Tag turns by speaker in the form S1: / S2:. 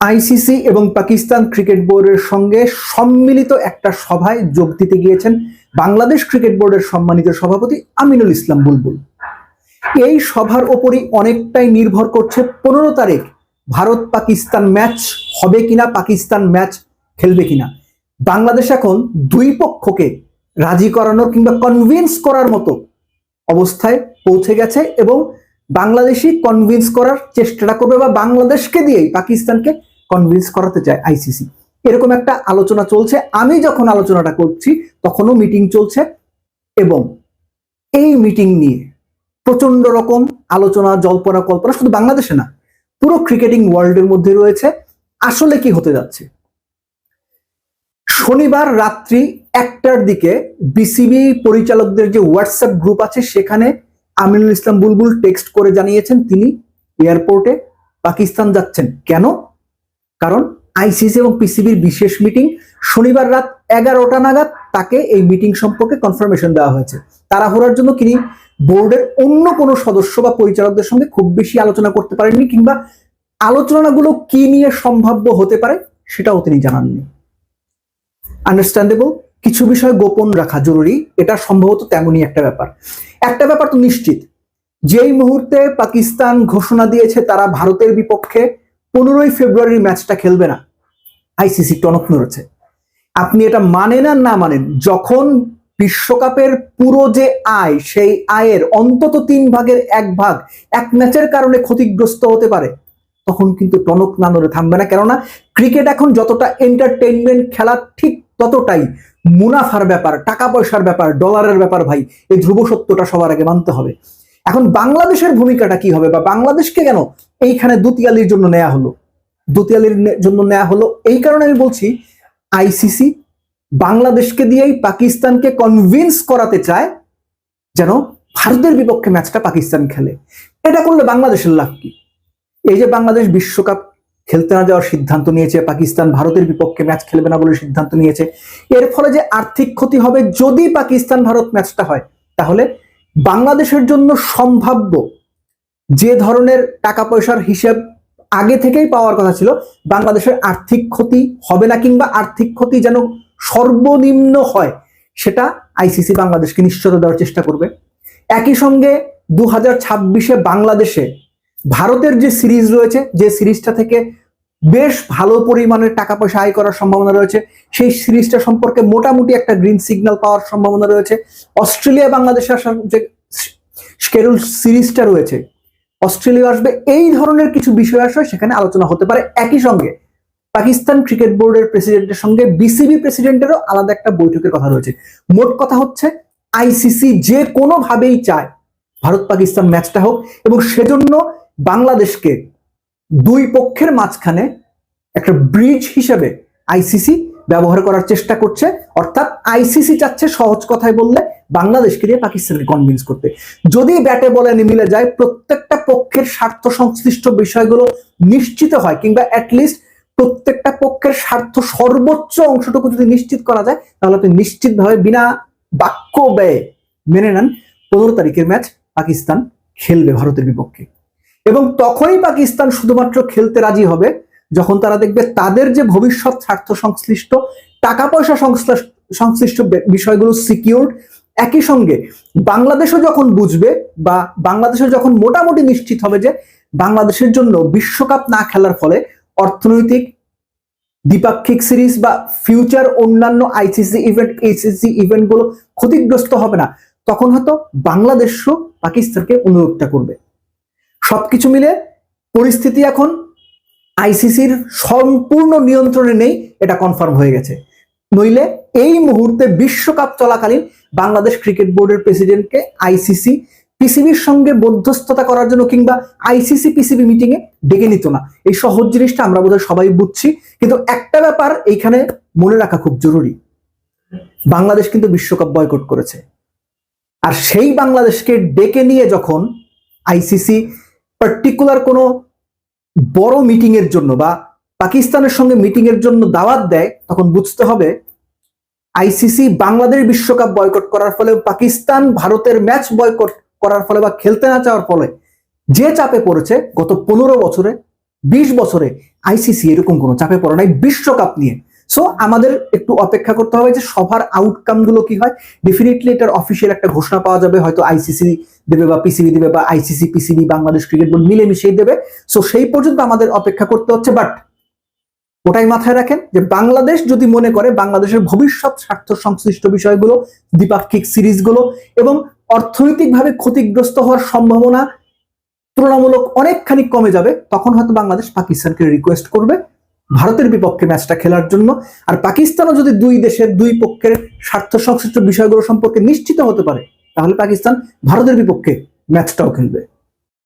S1: ICC এবং Pakistan cricket বোর্ডের সঙ্গে সম্মিলিত একটা সভায় যোগ দিতে গিয়েছেন বাংলাদেশ ক্রিকেট বোর্ডের সম্মানিত সভাপতি আমিনুল ইসলাম বুলবুল। এই সভার ওপরই অনেকটাই নির্ভর করছে 15 তারিখ ভারত পাকিস্তান ম্যাচ হবে কিনা, পাকিস্তান ম্যাচ খেলবে কিনা। বাংলাদেশ এখন দুই পক্ষকে রাজি করানোর কিংবা কনভিন্স করার মতো অবস্থায় পৌঁছে গেছে এবং বাংলাদেশি কনভিন্স করার চেষ্টাটা করবে বা বাংলাদেশকে দিয়েই পাকিস্তানকে কনভিন্স করাতে চায় আইসিসি। এরকম একটা আলোচনা চলছে। আমি যখন আলোচনাটা করছি তখনও মিটিং চলছে এবং এই মিটিং নিয়ে প্রচন্ড রকম আলোচনা, জল্পনা কল্পনা শুধু বাংলাদেশে না, পুরো ক্রিকেটিং ওয়ার্ল্ডের মধ্যে রয়েছে। আসলে কি হতে যাচ্ছে? শনিবার রাত্রি 1টার দিকে বিসিবি পরিচালকদের যে হোয়াটসঅ্যাপ গ্রুপ আছে সেখানে আমিনুল ইসলাম বুলবুল টেক্সট করে জানিয়েছেন তিনি এয়ারপোর্টে পাকিস্তান যাচ্ছেন। কেন? কারণ আইসিসি এবং পিসিবির বিশেষ মিটিং শনিবার রাত 11টা নাগাদ তাকে এই মিটিং সম্পর্কে কনফার্মেশন দেওয়া হয়েছে। তাড়াহুড়ার জন্য তিনি বোর্ডের অন্য কোনো সদস্য বা পরিচালকদের সঙ্গে খুব বেশি আলোচনা করতে পারেননি, কিংবা আলোচনাগুলো কি নিয়ে সম্ভাব্য হতে পারে সেটাও তিনি জানাননি। আন্ডারস্ট্যান্ডেবল, কিছু বিষয় গোপন রাখা জরুরি, এটা সম্ভবত তেমনই একটা ব্যাপার। একটা ব্যাপার তো নিশ্চিত, যেই মুহূর্তে পাকিস্তান ঘোষণা দিয়েছে তারা ভারতের বিপক্ষে 15ই ফেব্রুয়ারির ম্যাচটা খেলবে না, আইসিসি টনক নড়েছে। আপনি এটা মানেন আর না মানেন, যখন বিশ্বকাপের পুরো যে আয়, সেই আয়ের অন্তত 1/3 এক ম্যাচের কারণে ক্ষতিগ্রস্ত হতে পারে, তখন কিন্তু টনক না নড়ে থামবে না। কেননা ক্রিকেট এখন যতটা এন্টারটেইনমেন্ট, খেলা ঠিক ততটাই মুনাফার ব্যাপার, টাকা পয়সার ব্যাপার, ডলারের ব্যাপার। ভাই, এই ধ্রুব সত্যটা সবার আগে মানতে হবে। এখন বাংলাদেশের ভূমিকাটা কি হবে, বা বাংলাদেশকে কেন এইখানে দুতিয়ালির জন্য নেওয়া হলো? দুতিয়ালির জন্য নেওয়া হলো এই কারণে আমি বলছি, আইসিসি বাংলাদেশকে দিয়েই পাকিস্তানকে কনভিন্স করাতে চায় যেন ভারতের বিপক্ষে ম্যাচটা পাকিস্তান খেলে। এটা করলে বাংলাদেশের লাভ কি? এই যে বাংলাদেশ বিশ্বকাপ খেলতে না যাওয়ার সিদ্ধান্ত নিয়েছে, পাকিস্তান ভারতের বিপক্ষে ম্যাচ খেলবে না বলে সিদ্ধান্ত নিয়েছে, এর ফলে যে আর্থিক ক্ষতি হবে যদি পাকিস্তান ভারত ম্যাচটা হয়, তাহলে বাংলাদেশের জন্য সম্ভাব্য যে ধরনের টাকা পয়সার হিসেব আগে থেকেই পাওয়ার কথা ছিল, বাংলাদেশের আর্থিক ক্ষতি হবে না, কিংবা আর্থিক ক্ষতি যেন সর্বনিম্ন হয়, সেটা আইসিসি বাংলাদেশকে নিশ্চয়তা দেওয়ার চেষ্টা করবে। একই সঙ্গে 2026-এ বাংলাদেশে ভারতের যে সিরিজ রয়েছে, যে সিরিজটা থেকে বেশ ভালো পরিমাণের টাকা পয়সা আয় করার সম্ভাবনা রয়েছে, সেই সিরিজটা সম্পর্কে মোটামুটি একটা গ্রিন সিগন্যাল পাওয়ার সম্ভাবনা রয়েছে। অস্ট্রেলিয়া বাংলাদেশে আসার যে শিডিউল সিরিজটা রয়েছে, অস্ট্রেলিয়া আসবে, এই ধরনের কিছু বিষয় আসবে, সেখানে আলোচনা হতে পারে। একই সঙ্গে পাকিস্তান ক্রিকেট বোর্ডের প্রেসিডেন্টের সঙ্গে বিসিবি প্রেসিডেন্টেরও আলাদা একটা বৈঠকের কথা রয়েছে। মোট কথা হচ্ছে, আইসিসি যে কোনোভাবেই চায় ভারত পাকিস্তান ম্যাচটা হোক, এবং সেজন্য বাংলাদেশকে দুই পক্ষের মাঝখানে একটা ব্রিজ হিসেবে আইসিসি ব্যবহার করার চেষ্টা করছে। অর্থাৎ আইসিসি চাচ্ছে, সহজ কথায় বললে, বাংলাদেশকে দিয়ে পাকিস্তানকে কনভিন্স করতে। যদি ব্যাটে বলে মিলে যায়, প্রত্যেকটা পক্ষের স্বার্থ সংশ্লিষ্ট বিষয়গুলো নিশ্চিত হয়, কিংবা অ্যাটলিস্ট প্রত্যেকটা পক্ষের স্বার্থ সর্বোচ্চ অংশটুকু যদি নিশ্চিত করা যায়, তাহলে আপনি নিশ্চিতভাবে বিনা বাক্য ব্যয়ে মেনে নেন 15 তারিখের ম্যাচ পাকিস্তান খেলবে ভারতের বিপক্ষে। এবং তখনই পাকিস্তান শুধুমাত্র খেলতে রাজি হবে যখন তারা দেখবে তাদের যে ভবিষ্যৎ স্বার্থ সংশ্লিষ্ট, টাকা পয়সা সংশ্লিষ্ট বিষয়গুলো সিকিউরড। একই সঙ্গে বাংলাদেশও যখন বুঝবে, বা বাংলাদেশও যখন মোটামুটি নিশ্চিত হবে যে বাংলাদেশের জন্য বিশ্বকাপ না খেলার ফলে অর্থনৈতিক, দ্বিপাক্ষিক সিরিজ বা ফিউচার অন্যান্য আইসিসি ইভেন্ট, এসিসি ইভেন্টগুলো ক্ষতিগ্রস্ত হবে না, তখন হয়তো বাংলাদেশও পাকিস্তানকে অনুরোধটা করবে। সবকিছু মিলে পরিস্থিতি এখন আইসিসির সম্পূর্ণ নিয়ন্ত্রণে নেই, এটা কনফার্ম হয়ে গেছে। নইলে এই মুহূর্তে বিশ্বকাপ চলাকালীন বাংলাদেশ ক্রিকেট বোর্ডের প্রেসিডেন্টকে আইসিসি পিসিবির সঙ্গে মধ্যস্থতা করার জন্য, কিংবা আইসিসি পিসিবি মিটিং এ ডেকে নিত না। এই সহজ জিনিসটা আমরা বোধহয় সবাই বুঝছি, কিন্তু একটা ব্যাপার এইখানে মনে রাখা খুব জরুরি, বাংলাদেশ কিন্তু বিশ্বকাপ বয়কট করেছে। আর সেই বাংলাদেশকে ডেকে নিয়ে যখন আইসিসি পার্টিকুলার কোনো বড় মিটিং এর জন্য বা পাকিস্তানের সঙ্গে মিটিং এর জন্য দাওয়াত দেয়, তখন বুঝতে হবে আইসিসি বাংলাদেশ বিশ্বকাপ বয়কট করার ফলে, পাকিস্তান ভারতের ম্যাচ বয়কট করার ফলে বা খেলতে না চাওয়ার ফলে যে চাপে পড়েছে গত 15 বছরে 20 বছরে আইসিসি এরকম কোনো চাপে পড়ে নাই বিশ্বকাপ নিয়ে। সো আমাদের একটু অপেক্ষা করতে হবে যে সভার আউটকাম গুলো কি হয়। ডেফিনেটলি এটার অফিসিয়াল একটা ঘোষণা পাওয়া যাবে, হয়তো আইসিসি দেবে বা পিসিবি দেবে বা ICC PCB Bangladesh cricket board মিলেমিশেই দেবে। সো সেই পর্যন্ত আমাদের অপেক্ষা করতে হচ্ছে। বাট ওটাই মাথায় রাখেন যে বাংলাদেশ যদি মনে করে বাংলাদেশের ভবিষ্যৎ স্বার্থ সংশ্লিষ্ট বিষয়গুলো, দ্বিপাক্ষিক সিরিজগুলো এবং অর্থনৈতিকভাবে ক্ষতিগ্রস্ত হওয়ার সম্ভাবনা তুলনামূলক অনেকখানি কমে যাবে, তখন হয়তো বাংলাদেশ পাকিস্তানকে রিকোয়েস্ট করবে ভারতের বিপক্ষে ম্যাচটা খেলার জন্য। আর পাকিস্তানও যদি দুই দেশের দুই পক্ষের স্বার্থ সংশ্লিষ্ট বিষয়গুলো সম্পর্কে নিশ্চিত হতে পারে, তাহলে পাকিস্তান ভারতের বিপক্ষে ম্যাচটাও খেলবে।